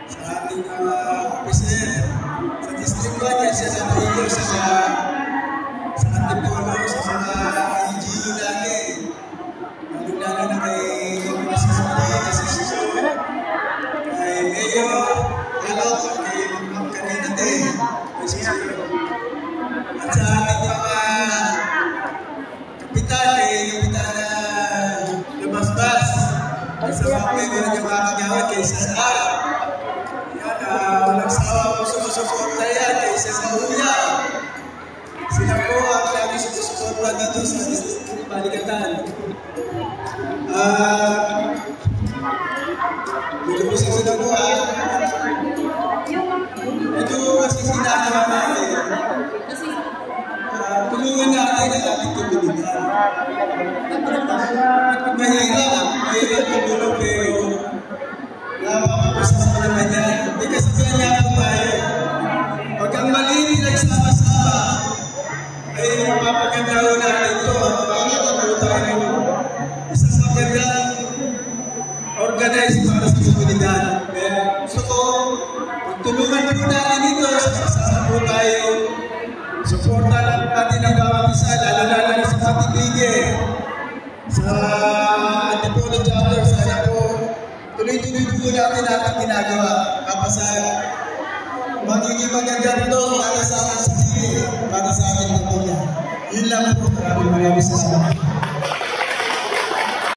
sa ating officer, sa District 1, yan siya sa Mayo, sa Antipolo, sa mga LGU natin. Lalo na kay kay Mayor, hello, kay kanina din, at sa ating mga kapitan, Kapitana Lumasbas, sa mga member ng mga kagawad, kay Sasa, walang sawa po sumusuporta yan, kay Sasa. Sila po ang lagi sumusuporta dito sa District Balikatan. Lulubusin sila po ito kasi sinahara natin. Tulungan natin ang ating komunidad. Mahirap tumulong pero napapapasama pa naman yan. May kasabihan niya po tayo. Pag ang mali nagsama-sama, ay mapapagandaro natin ito at makakatapo tayo isang magandang organized para sa komunidad. Gusto ko, tulungan po natin ito, sama po tayo, suporta lang natin ang bawat isa, lalo sa Patitigil, sa Antipolo Chapter, sana po, tuloy-tuloy po natin ating ginagawa, kapasan. Magiging maganda ito para sa ating sarili, para sa ating pamilya. Yun lang po, maraming salamat.